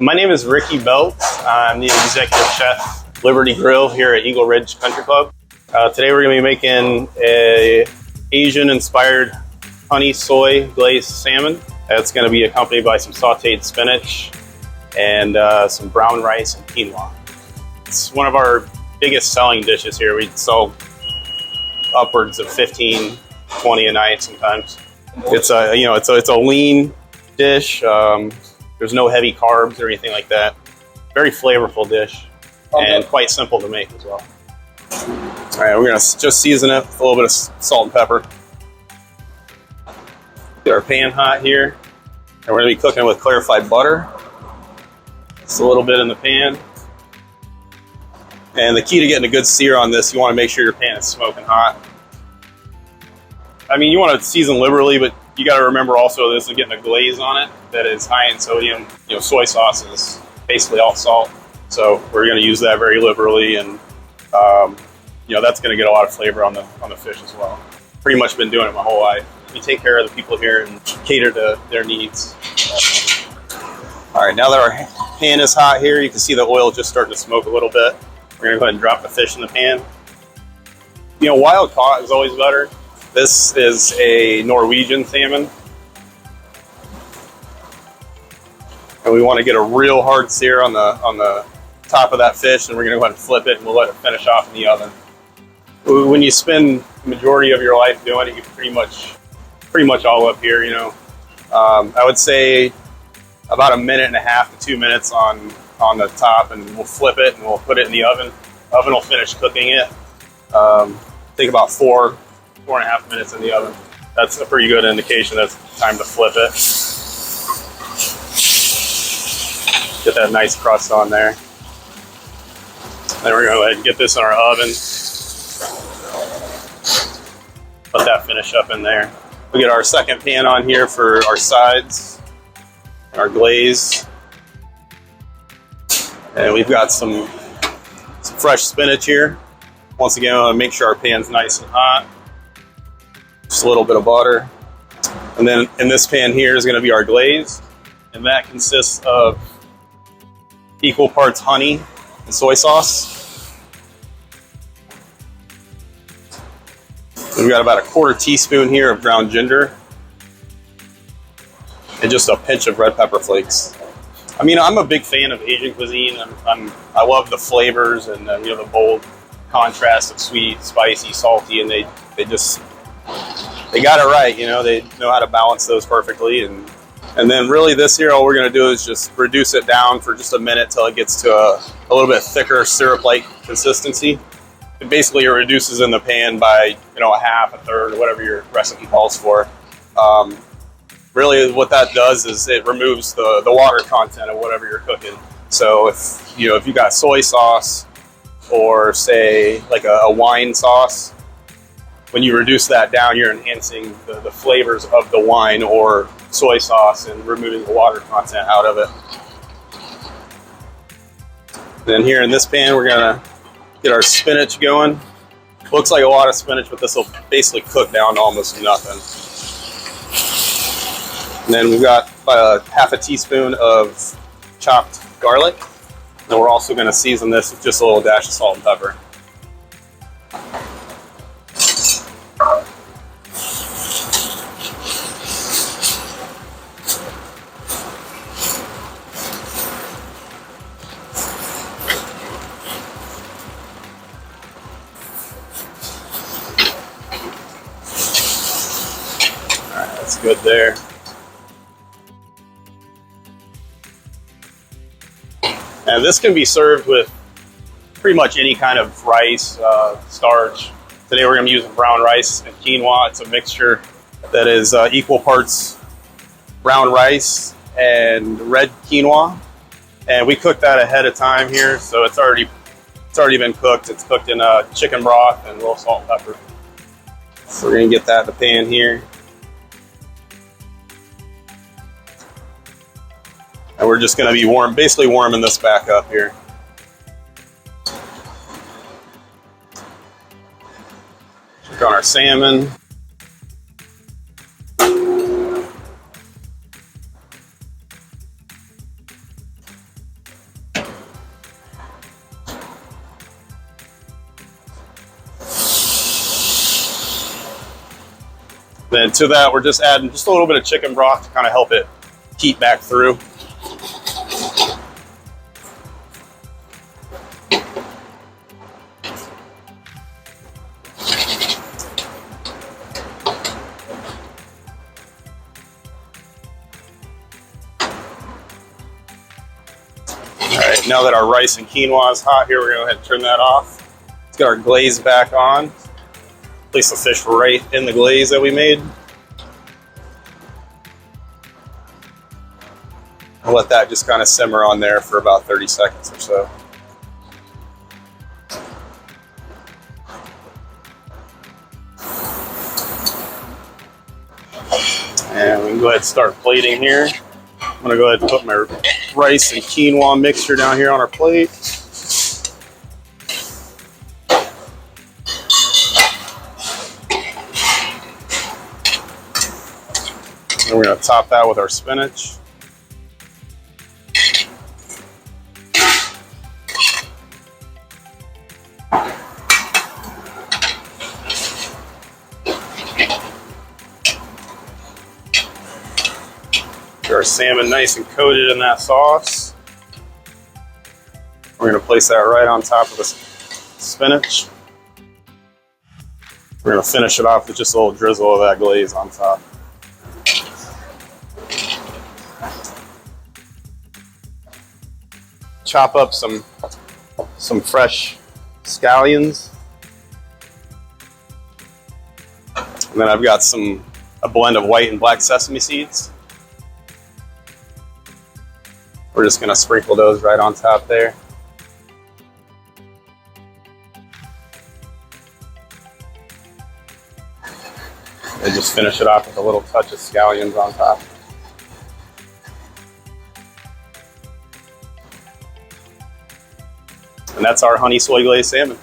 My name is Ricky Beltz. I'm the executive chef, Liberty Grill here at Eagle Ridge Country Club. Today we're going to be making a Asian-inspired honey soy glazed salmon. It's going to be accompanied by some sauteed spinach and some brown rice and quinoa. It's one of our biggest selling dishes here. We sell upwards of 15, 20 a night sometimes. It's a it's a lean dish. There's no heavy carbs or anything like that. Very flavorful dish and quite simple to make as well. All right, we're gonna just season it with a little bit of salt and pepper. Get our pan hot here, and we're gonna be cooking with clarified butter. Just a little bit in the pan. And the key to getting a good sear on this, you want to make sure your pan is smoking hot. I mean, you want to season liberally, but you got to remember also this is getting a glaze on it that is high in sodium. You know, soy sauce is basically all salt, so we're going to use that very liberally, and you know, that's going to get a lot of flavor on the fish as well. Pretty much been doing it my whole life. We take care of the people here and cater to their needs. All right, now that our pan is hot here, you can see the oil just starting to smoke a little bit. We're going to go ahead and drop the fish in the pan. You know, wild caught is always better. This is a Norwegian salmon. And we want to get a real hard sear on the top of that fish, and we're going to go ahead and flip it, and we'll let it finish off in the oven. When you spend the majority of your life doing it, you pretty much all up here, you know. I would say about 1.5 to 2 minutes on the top, and we'll flip it and we'll put it in the oven. Oven will finish cooking it. Take about 4.5 minutes in the oven. That's a pretty good indication that it's time to flip it. Get that nice crust on there. Then we're going to go ahead and get this in our oven. Let that finish up in there. We get our second pan on here for our sides, our glaze. And we've got some fresh spinach here. Once again, I want to make sure our pan's nice and hot. Just a little bit of butter. And then in this pan here is going to be our glaze. And that consists of equal parts honey and soy sauce. We've got about 1/4 teaspoon here of ground ginger. And just a pinch of red pepper flakes. I mean, I'm a big fan of Asian cuisine. I love the flavors and you know, the bold contrast of sweet, spicy, salty, and they got it right. You know, they know how to balance those perfectly. And then really this here, all we're going to do is just reduce it down for just a minute till it gets to a little bit thicker syrup-like consistency. It basically reduces in the pan by, you know, 1/2, 1/3, whatever your recipe calls for. Really what that does is it removes the water content of whatever you're cooking. So if you got soy sauce or say like a wine sauce, when you reduce that down, you're enhancing the flavors of the wine or soy sauce and removing the water content out of it. Then here in this pan, we're gonna get our spinach going. Looks like a lot of spinach, but this will basically cook down to almost nothing. And then we've got 1/2 teaspoon of chopped garlic. And we're also going to season this with just a little dash of salt and pepper. All right, that's good there. And this can be served with pretty much any kind of rice, starch. Today we're going to be using brown rice and quinoa. It's a mixture that is equal parts brown rice and red quinoa. And we cooked that ahead of time here, so it's already been cooked. It's cooked in chicken broth and a little salt and pepper. So we're going to get that in the pan here. And we're just going to be basically warming this back up here. Check on our salmon. Then to that, we're just adding just a little bit of chicken broth to kind of help it heat back through. All right, now that our rice and quinoa is hot here, we're going to go ahead and turn that off. Let's get our glaze back on. Place the fish right in the glaze that we made. I'll let that just kind of simmer on there for about 30 seconds or so. And we can go ahead and start plating here. I'm gonna go ahead and put my rice and quinoa mixture down here on our plate. And we're gonna top that with our spinach. Get our salmon nice and coated in that sauce. We're going to place that right on top of the spinach. We're going to finish it off with just a little drizzle of that glaze on top. Chop up some fresh scallions. And then I've got a blend of white and black sesame seeds. We're just gonna sprinkle those right on top there. And just finish it off with a little touch of scallions on top. And that's our honey soy glazed salmon.